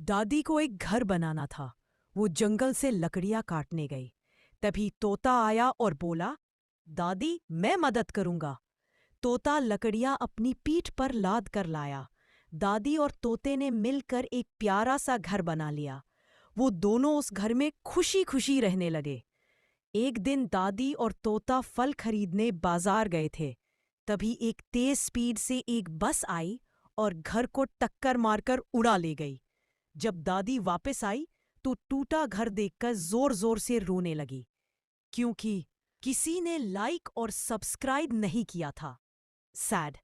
दादी को एक घर बनाना था। वो जंगल से लकड़ियां काटने गई। तभी तोता आया और बोला, दादी मैं मदद करूंगा। तोता लकड़ियां अपनी पीठ पर लाद कर लाया। दादी और तोते ने मिलकर एक प्यारा सा घर बना लिया। वो दोनों उस घर में खुशी खुशी रहने लगे। एक दिन दादी और तोता फल खरीदने बाजार गए थे। तभी एक तेज स्पीड से एक बस आई और घर को टक्कर मारकर उड़ा ले गई। जब दादी वापस आई तो टूटा घर देखकर जोर जोर से रोने लगी, क्योंकि किसी ने लाइक और सब्सक्राइब नहीं किया था। सैड।